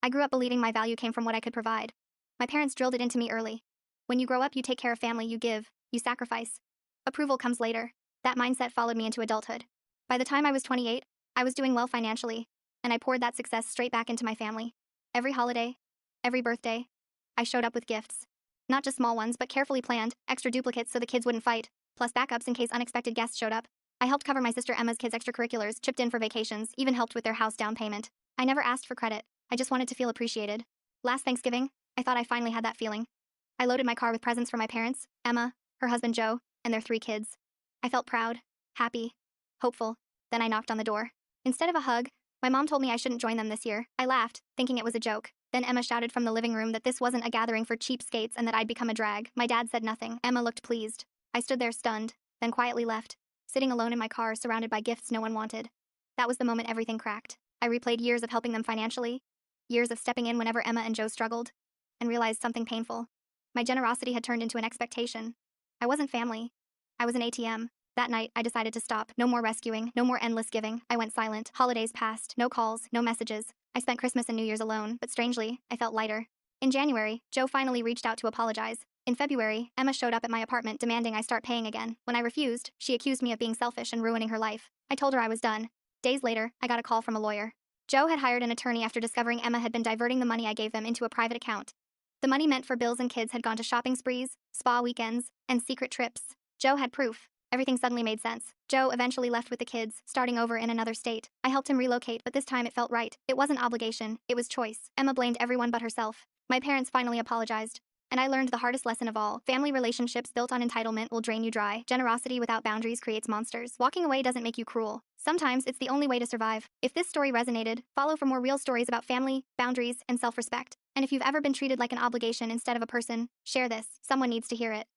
I grew up believing my value came from what I could provide. My parents drilled it into me early. When you grow up, you take care of family, you give, you sacrifice. Approval comes later. That mindset followed me into adulthood. By the time I was 28, I was doing well financially, and I poured that success straight back into my family. Every holiday, every birthday, I showed up with gifts. Not just small ones, but carefully planned, extra duplicates so the kids wouldn't fight, plus backups in case unexpected guests showed up. I helped cover my sister Emma's kids' extracurriculars, chipped in for vacations, even helped with their house down payment. I never asked for credit. I just wanted to feel appreciated. Last Thanksgiving, I thought I finally had that feeling. I loaded my car with presents for my parents, Emma, her husband Joe, and their 3 kids. I felt proud, happy, hopeful. Then I knocked on the door. Instead of a hug, my mom told me I shouldn't join them this year. I laughed, thinking it was a joke. Then Emma shouted from the living room that this wasn't a gathering for cheapskates and that I'd become a drag. My dad said nothing. Emma looked pleased. I stood there stunned, then quietly left, sitting alone in my car surrounded by gifts no one wanted. That was the moment everything cracked. I replayed years of helping them financially, years of stepping in whenever Emma and Joe struggled, and realized something painful. My generosity had turned into an expectation. I wasn't family. I was an ATM. That night, I decided to stop. No more rescuing, no more endless giving. I went silent. Holidays passed. No calls, no messages. I spent Christmas and New Year's alone, but strangely, I felt lighter. In January, Joe finally reached out to apologize. In February, Emma showed up at my apartment demanding I start paying again. When I refused, she accused me of being selfish and ruining her life. I told her I was done. Days later, I got a call from a lawyer. Joe had hired an attorney after discovering Emma had been diverting the money I gave them into a private account. The money meant for bills and kids had gone to shopping sprees, spa weekends, and secret trips. Joe had proof. Everything suddenly made sense. Joe eventually left with the kids, starting over in another state. I helped him relocate, but this time it felt right. It wasn't obligation, it was choice. Emma blamed everyone but herself. My parents finally apologized. And I learned the hardest lesson of all. Family relationships built on entitlement will drain you dry. Generosity without boundaries creates monsters. Walking away doesn't make you cruel. Sometimes it's the only way to survive. If this story resonated, follow for more real stories about family, boundaries, and self-respect. And if you've ever been treated like an obligation instead of a person, share this. Someone needs to hear it.